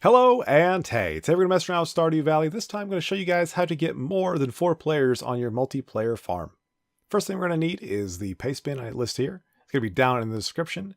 Hello and hey, today we're going to mess around with Stardew Valley. This time I'm going to show you guys how to get more than 4 players on your multiplayer farm. First thing we're going to need is the paste bin I list here. It's going to be down in the description.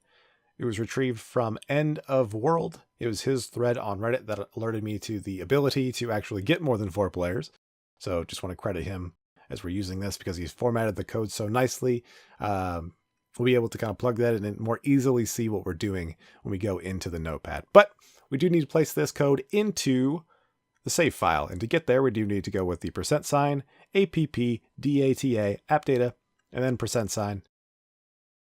It was retrieved from End of World. It was his thread on Reddit that alerted me to the ability to actually get more than 4 players. So just want to credit him as we're using this because he's formatted the code so nicely. We'll be able to kind of plug that in and more easily see what we're doing when we go into the notepad. But we do need to place this code into the save file. And to get there, we do need to go with the %, appdata, app data, and then %.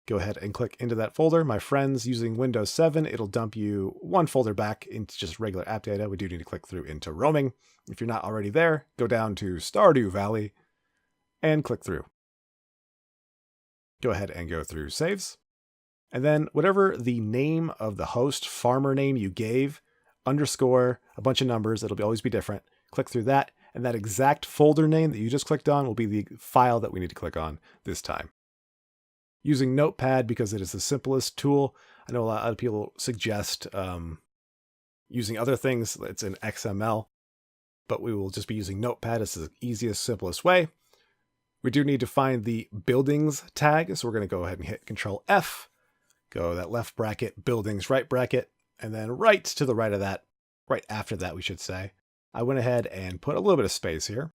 Go ahead and click into that folder. My friends, using Windows 7, it'll dump you one folder back into just regular app data. We do need to click through into roaming. If you're not already there, go down to Stardew Valley and click through. Go ahead and go through saves. And then whatever the name of the host farmer name you gave, underscore a bunch of numbers, it'll always be different. Click through that, and that exact folder name that you just clicked on will be the file that we need to click on this time. Using Notepad because it is the simplest tool. I know a lot of people suggest using other things. It's in XML, but we will just be using Notepad. It's the easiest, simplest way. We do need to find the buildings tag, so we're going to go ahead and hit Control F. Go that left bracket, buildings, right bracket, and then right to the right of that, right after that, we should say. I went ahead and put a little bit of space here,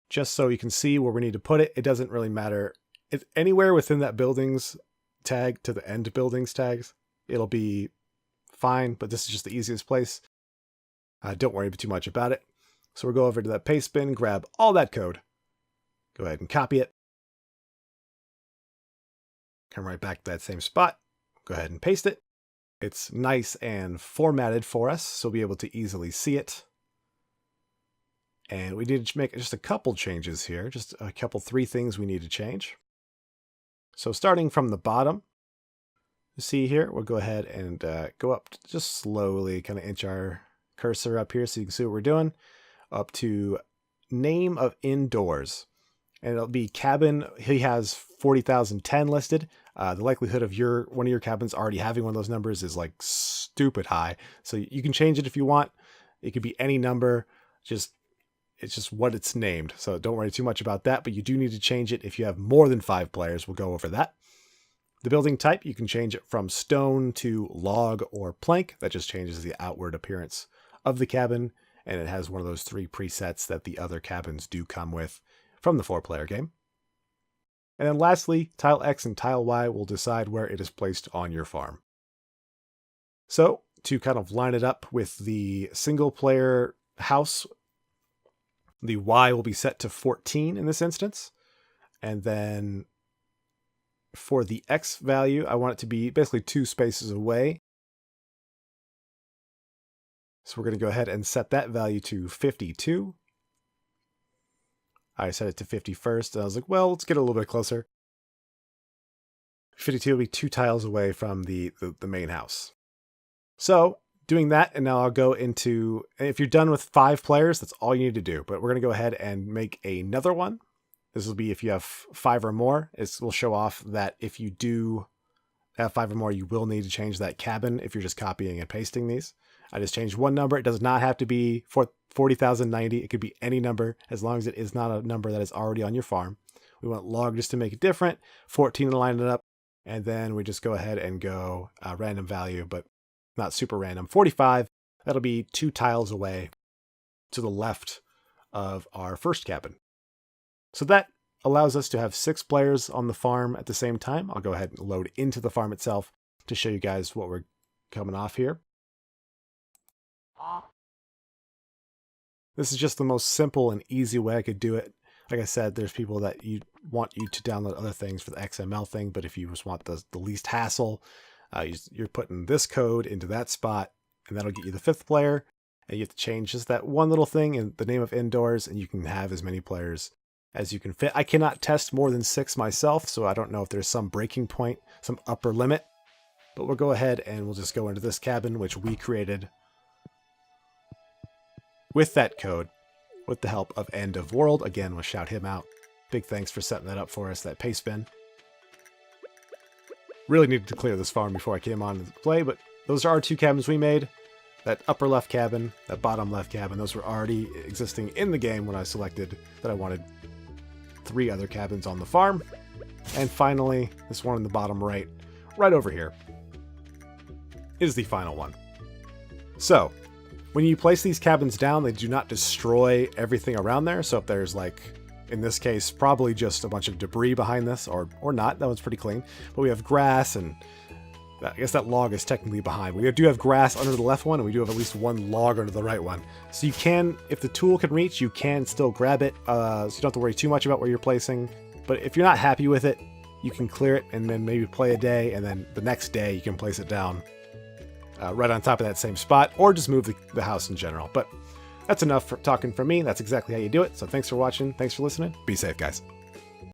just so you can see where we need to put it. It doesn't really matter. It's anywhere within that buildings tag to the end buildings tags, it'll be fine, but this is just the easiest place. Don't worry too much about it. So we'll go over to that paste bin, grab all that code, go ahead and copy it. Come right back to that same spot. Go ahead and paste it. It's nice and formatted for us, so we'll be able to easily see it. And we need to make just a couple changes here, just a couple, 3 things we need to change. So starting from the bottom, you see here, we'll go ahead and go up just slowly, kind of inch our cursor up here so you can see what we're doing, up to name of indoors. And it'll be cabin. He has 40,010 listed. The likelihood of one of your cabins already having one of those numbers is like stupid high. So you can change it if you want. It could be any number. It's just what it's named. So don't worry too much about that. But you do need to change it if you have more than 5 players. We'll go over that. The building type, you can change it from stone to log or plank. That just changes the outward appearance of the cabin. And it has one of those 3 presets that the other cabins do come with from the 4-player game. And then lastly, tile X and tile Y will decide where it is placed on your farm. So to kind of line it up with the single player house, the Y will be set to 14 in this instance. And then for the X value, I want it to be basically 2 spaces away. So we're going to go ahead and set that value to 52. I set it to 50 first, and I was like, well, let's get a little bit closer. 52 will be 2 tiles away from the main house. So doing that, and now I'll go into, if you're done with 5 players, that's all you need to do. But we're going to go ahead and make another one. This will be if you have 5 or more. It will show off that if you do have 5 or more, you will need to change that cabin if you're just copying and pasting these. I just changed one number. It does not have to be 40,090. It could be any number as long as it is not a number that is already on your farm. We want log just to make it different, 14 to line it up, and then we just go ahead and go random value, but not super random. 45, that'll be 2 tiles away to the left of our first cabin. So that allows us to have 6 players on the farm at the same time. I'll go ahead and load into the farm itself to show you guys what we're coming off here. This is just the most simple and easy way I could do it. Like I said, there's people that want you to download other things for the XML thing, but if you just want the least hassle, you're putting this code into that spot, and that'll get you the 5th player, and you have to change just that one little thing in the name of indoors, and you can have as many players as you can fit. I cannot test more than 6 myself, so I don't know if there's some breaking point, some upper limit, but we'll go ahead and we'll just go into this cabin, which we created with that code, with the help of End of World. Again, we'll shout him out. Big thanks for setting that up for us, that paste bin. Really needed to clear this farm before I came on to play, but those are our 2 cabins we made. that upper left cabin, that bottom left cabin, those were already existing in the game when I selected that I wanted 3 other cabins on the farm. And finally, this one in the bottom right over here, is the final one. So, when you place these cabins down, they do not destroy everything around there. So if there's like, in this case, probably just a bunch of debris behind this, or not, that one's pretty clean. But we have grass, and I guess that log is technically behind. We do have grass under the left one, and we do have at least 1 log under the right one. So you can, if the tool can reach, you can still grab it. So you don't have to worry too much about where you're placing. But if you're not happy with it, you can clear it and then maybe play a day, and then the next day you can place it down right on top of that same spot, or just move the house in general. But that's enough for talking from me. That's exactly how you do it. So thanks for watching. Thanks for listening. Be safe, guys.